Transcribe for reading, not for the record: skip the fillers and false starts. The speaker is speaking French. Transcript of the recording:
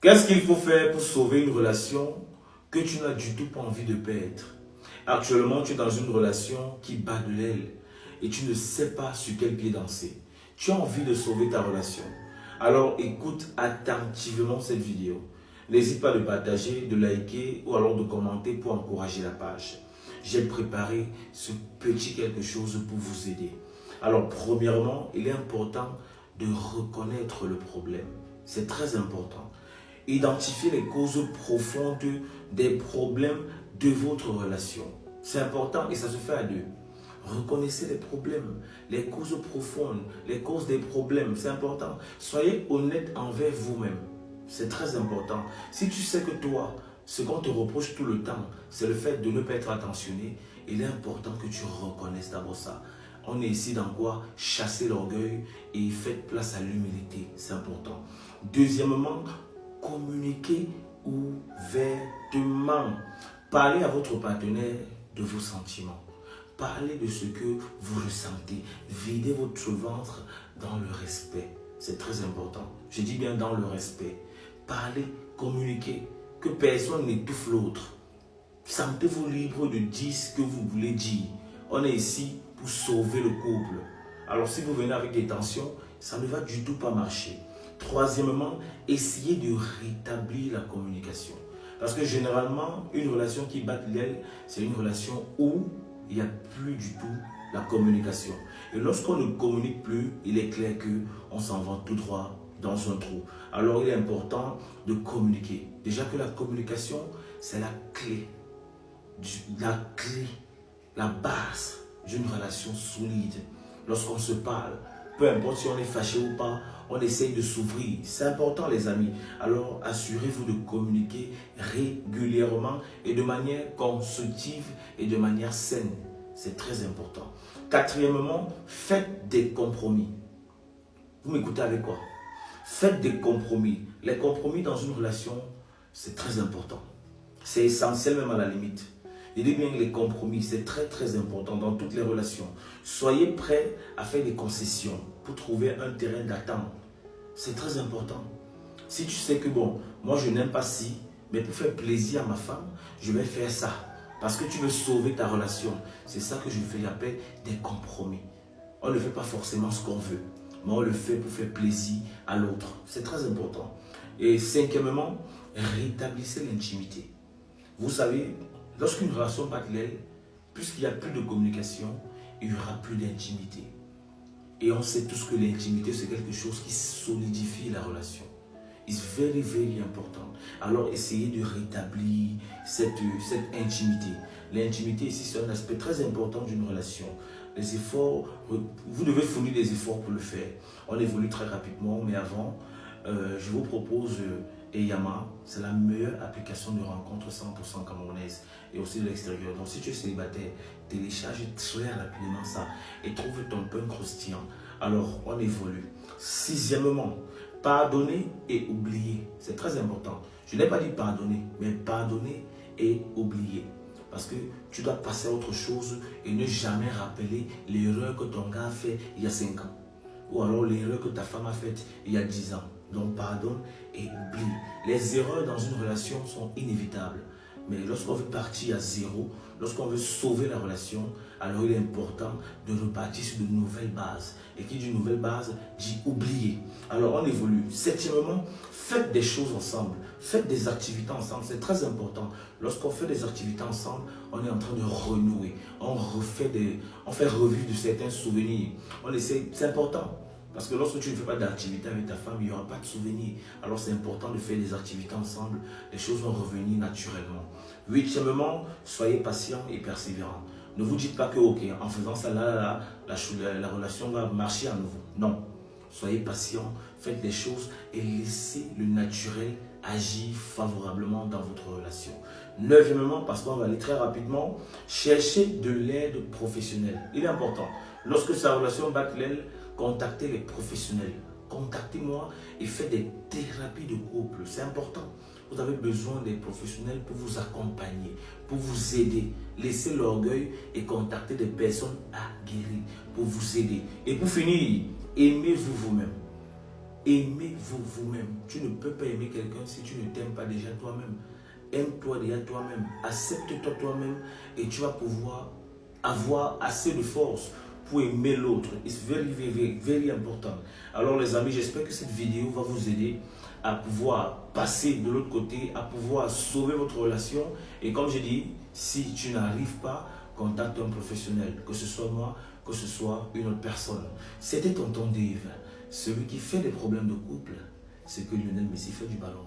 Qu'est-ce qu'il faut faire pour sauver une relation que tu n'as du tout pas envie de perdre? Actuellement, tu es dans une relation qui bat de l'aile et tu ne sais pas sur quel pied danser. Tu as envie de sauver ta relation. Alors écoute attentivement cette vidéo. N'hésite pas de partager, de liker ou alors de commenter pour encourager la page. J'ai préparé ce petit quelque chose pour vous aider. Alors premièrement, il est important de reconnaître le problème. C'est très important. Identifier les causes profondes des problèmes de votre relation. C'est important et ça se fait à deux. Reconnaissez les problèmes, les causes profondes, les causes des problèmes. C'est important. Soyez honnête envers vous-même. C'est très important. Si tu sais que toi, ce qu'on te reproche tout le temps, c'est le fait de ne pas être attentionné, il est important que tu reconnaisses d'abord ça. On est ici dans quoi? Chasser l'orgueil et faites place à l'humilité. C'est important. Deuxièmement, communiquez ouvertement. Parlez à votre partenaire de vos sentiments. Parlez de ce que vous ressentez. Videz votre ventre dans le respect. C'est très important. Je dis bien dans le respect. Parlez, communiquez. Que personne n'étouffe l'autre. Sentez-vous libre de dire ce que vous voulez dire. On est ici pour sauver le couple. Alors si vous venez avec des tensions, ça ne va du tout pas marcher. Troisièmement, essayez de rétablir la communication. Parce que généralement, une relation qui bat l'aile, c'est une relation où il n'y a plus du tout la communication. Et lorsqu'on ne communique plus, il est clair qu'on s'en va tout droit dans un trou. Alors il est important de communiquer. Déjà que la communication, c'est la clé, la base d'une relation solide. Lorsqu'on se parle, peu importe si on est fâché ou pas, on essaye de s'ouvrir. C'est important les amis. Alors assurez-vous de communiquer régulièrement et de manière constructive et de manière saine. C'est très important. Quatrièmement, faites des compromis. Vous m'écoutez avec quoi? Faites des compromis. Les compromis dans une relation, c'est très important. C'est essentiel même à la limite. Je dis bien que les compromis, c'est très très important dans toutes les relations. Soyez prêts à faire des concessions pour trouver un terrain d'attente. C'est très important. Si tu sais que bon, moi je n'aime pas ci, mais pour faire plaisir à ma femme, je vais faire ça. Parce que tu veux sauver ta relation. C'est ça que je fais appeler des compromis. On ne fait pas forcément ce qu'on veut, mais on le fait pour faire plaisir à l'autre. C'est très important. Et cinquièmement, rétablissez l'intimité. Vous savez, lorsqu'une relation bat l'aile, puisqu'il n'y a plus de communication, il n'y aura plus d'intimité. Et on sait tous que l'intimité, c'est quelque chose qui solidifie la relation. It's very, very important. Alors, essayez de rétablir cette intimité. L'intimité ici, c'est un aspect très important d'une relation. Les efforts, vous devez fournir des efforts pour le faire. On évolue très rapidement, mais avant, je vous propose Eyama. C'est la meilleure application de rencontre 100% camerounaise et aussi de l'extérieur. Donc, si tu es célibataire, télécharge très rapidement ça et trouve ton pain croustillant. Alors, on évolue. Sixièmement, pardonner et oublier. C'est très important. Je n'ai pas dit pardonner, mais pardonner et oublier. Parce que tu dois passer à autre chose et ne jamais rappeler l'erreur que ton gars a fait il y a 5 ans. Ou alors l'erreur que ta femme a faite il y a 10 ans. Donc pardonne et oublie. Les erreurs dans une relation sont inévitables. Mais lorsqu'on veut partir à zéro, lorsqu'on veut sauver la relation, alors il est important de repartir sur de nouvelles bases. Et qui dit nouvelle base, dit oublier. Alors on évolue. Septièmement, faites des choses ensemble. Faites des activités ensemble. C'est très important. Lorsqu'on fait des activités ensemble, on est en train de renouer. On fait revue de certains souvenirs. On essaie, c'est important. Parce que lorsque tu ne fais pas d'activité avec ta femme, il n'y aura pas de souvenirs. Alors c'est important de faire des activités ensemble. Les choses vont revenir naturellement. Huitièmement, soyez patient et persévérant. Ne vous dites pas que, ok, en faisant ça, la relation va marcher à nouveau. Non. Soyez patient, faites des choses et laissez le naturel agir favorablement dans votre relation. Neuvièmement, parce qu'on va aller très rapidement, cherchez de l'aide professionnelle. Il est important. Lorsque sa relation bat l'aile, contactez les professionnels. Contactez-moi et faites des thérapies de couple. C'est important. Vous avez besoin des professionnels pour vous accompagner, pour vous aider. Laissez l'orgueil et contactez des personnes aguerries pour vous aider. Et pour finir, aimez-vous vous-même. Aimez-vous vous-même. Tu ne peux pas aimer quelqu'un si tu ne t'aimes pas déjà toi-même. Aime-toi déjà toi-même. Accepte-toi toi-même et tu vas pouvoir avoir assez de force pour aimer l'autre. It's very, very, very important. Alors les amis, j'espère que cette vidéo va vous aider à pouvoir passer de l'autre côté, à pouvoir sauver votre relation. Et comme j'ai dit, si tu n'arrives pas, contacte un professionnel, que ce soit moi, que ce soit une autre personne. C'était tonton Dave, celui qui fait des problèmes de couple, c'est que Lionel Messi fait du ballon.